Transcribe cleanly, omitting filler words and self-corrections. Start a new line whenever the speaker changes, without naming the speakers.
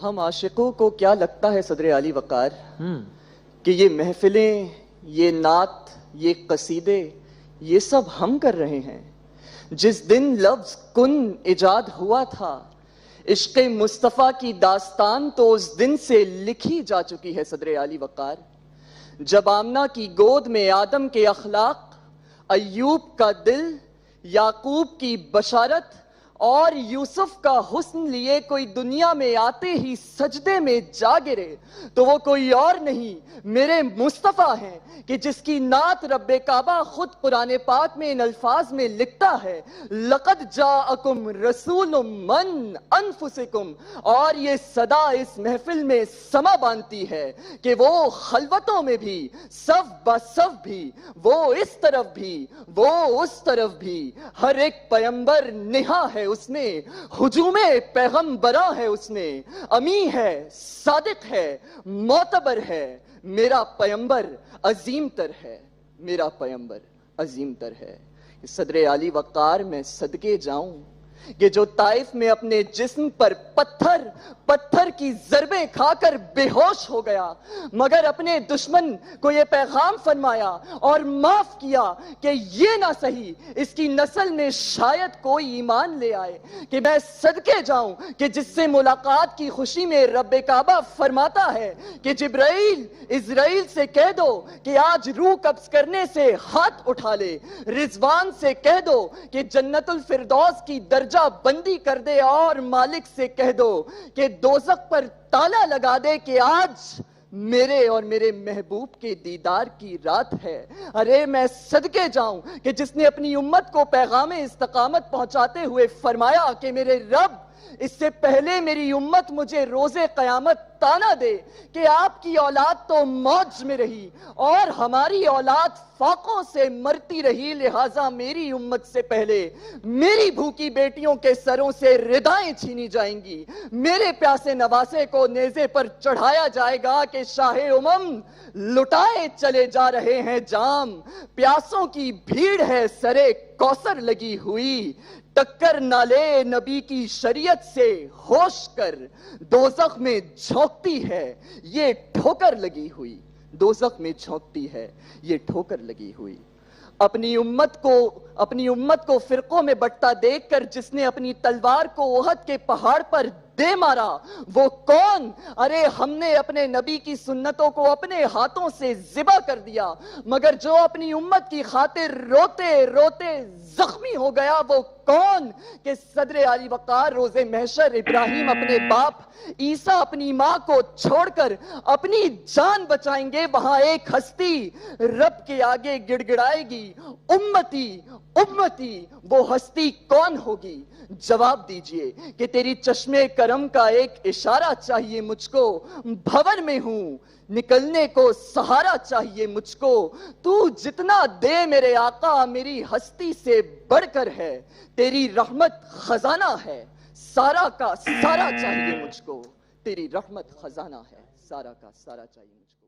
ہم عاشقوں کو کیا لگتا ہے صدر علی وقار کہ یہ محفلیں، یہ نعت، یہ قصیدے، یہ سب ہم کر رہے ہیں؟ جس دن لفظ کن ایجاد ہوا تھا، عشق مصطفیٰ کی داستان تو اس دن سے لکھی جا چکی ہے صدر علی وقار۔ جب آمنہ کی گود میں آدم کے اخلاق، ایوب کا دل، یعقوب کی بشارت اور یوسف کا حسن لیے کوئی دنیا میں آتے ہی سجدے میں جا گرے، تو وہ کوئی اور نہیں میرے مصطفیٰ ہیں کہ جس کی نعت رب کعبہ خود قرآن پاک میں ان الفاظ میں لکھتا ہے، لَقَدْ جَاءَكُمْ رَسُولٌ مِّنْ أَنفُسِكُمْ۔ اور یہ صدا اس محفل میں سما باندھتی ہے کہ وہ خلوتوں میں بھی، صف بصف بھی، وہ اس طرف بھی، وہ اس طرف بھی، ہر ایک پیمبر نہا ہے اس میں، ہجوم پیغمبراں ہے اس میں، امی ہے، صادق ہے، معتبر ہے، میرا پیمبر عظیم تر ہے، میرا پیمبر عظیم تر ہے۔ صدر علی وقار میں صدقے جاؤں کہ جو طائف میں اپنے جسم پر پتھر کی ضربیں کھا کر بے ہوش ہو گیا، مگر اپنے دشمن کو یہ پیغام فرمایا اور معاف کیا کہ یہ نہ سہی، اس کی نسل میں شاید کوئی ایمان لے آئے۔ کہ میں صدقے جاؤں کہ جس سے ملاقات کی خوشی میں رب کعبہ فرماتا ہے کہ جبرائیل اسرائیل سے کہہ دو کہ آج روح قبض کرنے سے ہاتھ اٹھا لے، رضوان سے کہہ دو کہ جنت الفردوس کی درجہ بندی کر دے، اور مالک سے کہہ دو کہ دوزخ پر تالا لگا دے کہ آج میرے اور میرے محبوب کے دیدار کی رات ہے۔ ارے میں صدقے جاؤں کہ جس نے اپنی امت کو پیغام استقامت پہنچاتے ہوئے فرمایا کہ میرے رب، اس سے پہلے میری امت مجھے روز قیامت تانا دے کہ آپ کی اولاد تو موج میں رہی اور ہماری اولاد فاقوں سے مرتی رہی، لہٰذا میری امت سے پہلے میری بھوکی بیٹیوں کے سروں سے ردائیں چھینی جائیں گی، میرے پیاسے نواسے کو نیزے پر چڑھایا جائے گا کہ شاہ امم لٹائے چلے جا رہے ہیں جام، پیاسوں کی بھیڑ ہے سرے کوثر لگی ہوئی، ٹکر نہ لے نبی کی شریعت سے ہوش کر، دوزخ میں جھونکتی ہے یہ ٹھوکر لگی ہوئی، دوزخ میں جھونکتی ہے یہ ٹھوکر لگی ہوئی۔ اپنی امت کو فرقوں میں بٹتا دیکھ کر جس نے اپنی تلوار کو احد کے پہاڑ پر دے مارا، وہ کون؟ ارے ہم نے اپنے نبی کی سنتوں کو اپنے ہاتھوں سے ذبح کر دیا، مگر جو اپنی امت کی خاطر روتے روتے زخمی ہو گیا وہ کون؟ کہ صدر علی وقار روز محشر ابراہیم اپنے باپ، عیسیٰ اپنی ماں کو چھوڑ کر اپنی جان بچائیں گے، وہاں ایک ہستی رب کے آگے گڑ گڑائے گی، امتی امتی، وہ ہستی کون ہوگی؟ جواب دیجئے کہ تیری چشمے کرم کا ایک اشارہ چاہیے مجھ کو، بھور میں ہوں نکلنے کو سہارا چاہیے مجھ کو، تو جتنا دے میرے آقا میری ہستی سے بڑھ کر ہے، تیری رحمت خزانہ ہے، سارا کا سارا چاہیے مجھ کو، تیری رحمت خزانہ ہے، سارا کا سارا چاہیے مجھ کو۔